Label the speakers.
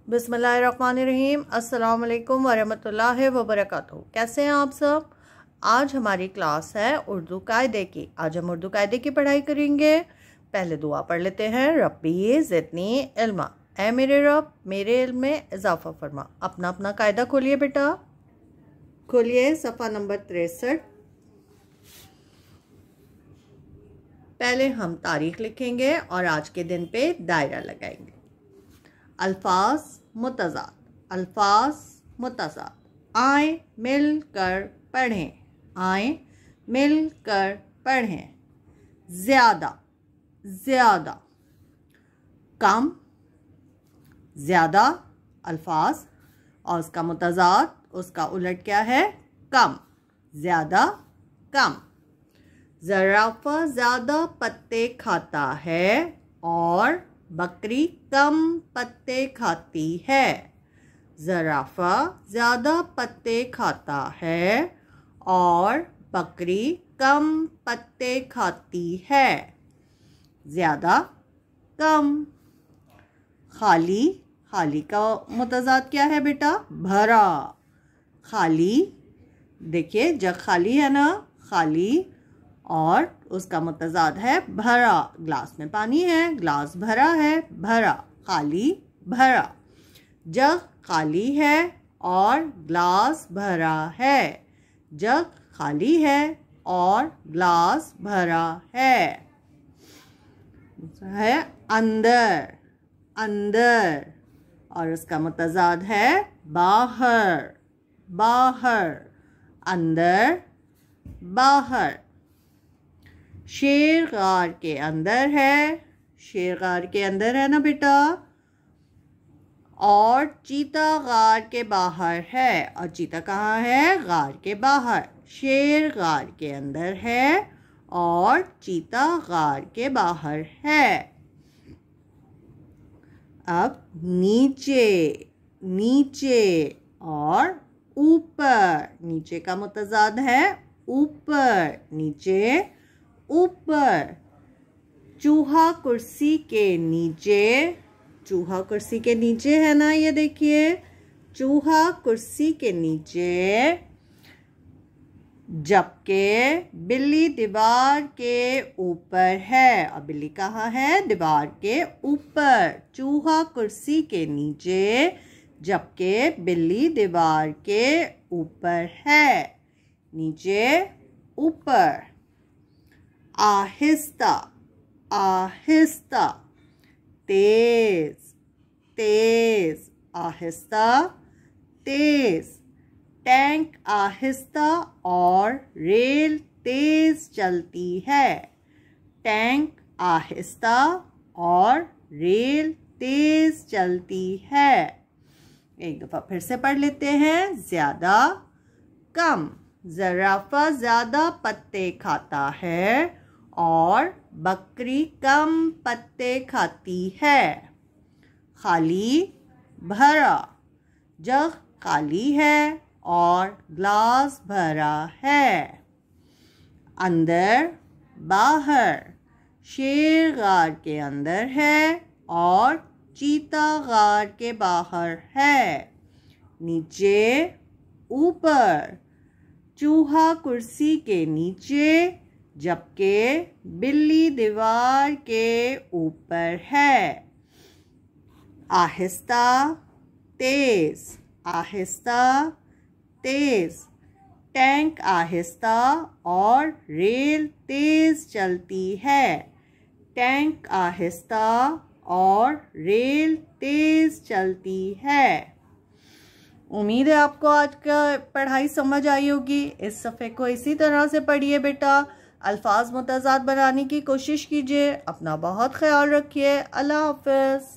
Speaker 1: बिस्मिल्लाहिर्रहमानिर्रहीम। अस्सलाम वालेकुम वरहमतुल्लाहि वबरकातुहू। कैसे हैं आप सब? आज हमारी क्लास है उर्दू कायदे की। आज हम उर्दू कायदे की पढ़ाई करेंगे। पहले दुआ पढ़ लेते हैं। रब्बी ज़िदनी इल्मा, ऐ मेरे रब मेरे इल्म में इजाफ़ा फरमा। अपना अपना कायदा खोलिए बेटा, खोलिए सफ़ा नंबर 63। पहले हम तारीख़ लिखेंगे और आज के दिन पे दायरा लगाएंगे। अल्फाज मुतज़ाद, अल्फाज मुतज़ाद। आए मिलकर पढ़ें, आए मिलकर पढ़ें। ज़्यादा, ज़्यादा। कम, ज़्यादा अल्फाज और उसका मुतज़ाद, उसका उलट क्या है? कम। ज़्यादा, कम। ज़राफ़ा ज़्यादा पत्ते खाता है और बकरी कम पत्ते खाती है। ज़राफ़ा ज़्यादा पत्ते खाता है और बकरी कम पत्ते खाती है। ज़्यादा, कम। खाली, खाली का मुतज़ाद क्या है बेटा? भरा। खाली, देखिए जग खाली है ना, खाली, और उसका मुतज़ाद है भरा। ग्लास में पानी है, ग्लास भरा है, भरा। खाली, भरा। जग खाली है और ग्लास भरा है। जग खाली है और ग्लास भरा है। अंदर, अंदर, और उसका मुतज़ाद है बाहर, बाहर। अंदर, बाहर। शेर गार के अंदर है, शेर गार के अंदर है ना बेटा, और चीता गार के बाहर है। और चीता कहाँ है? गार के बाहर। शेर गार के अंदर है और चीता गार के बाहर है। अब नीचे, नीचे और ऊपर। नीचे का मुतज़ाद है ऊपर, नीचे, ऊपर। चूहा कुर्सी के नीचे, चूहा कुर्सी के नीचे है ना, ये देखिए, चूहा कुर्सी के नीचे। जबकि बिल्ली दीवार के ऊपर है। और बिल्ली कहाँ है? दीवार के ऊपर। चूहा कुर्सी के नीचे जबकि बिल्ली दीवार के ऊपर है। नीचे, ऊपर। आहिस्ता, आहिस्ता। तेज, तेज। आहिस्ता, तेज। टैंक आहिस्ता और रेल तेज चलती है। टैंक आहिस्ता और रेल तेज चलती है। एक दफ़ा फिर से पढ़ लेते हैं। ज़्यादा, कम। ज़राफ़ा ज़्यादा पत्ते खाता है और बकरी कम पत्ते खाती है। खाली, भरा। जग खाली है और ग्लास भरा है। अंदर, बाहर। शेर गार के अंदर है और चीता गार के बाहर है। नीचे, ऊपर। चूहा कुर्सी के नीचे जबकि बिल्ली दीवार के ऊपर है। आहिस्ता, तेज। आहिस्ता, तेज। टैंक आहिस्ता और रेल तेज चलती है। टैंक आहिस्ता और रेल तेज चलती है। उम्मीद है आपको आज का पढ़ाई समझ आई होगी। इस सफ़े को इसी तरह से पढ़िए बेटा। अल्फाज मुतज़ाद बनाने की कोशिश कीजिए। अपना बहुत ख्याल रखिए। अल्लाह हाफ़िज़।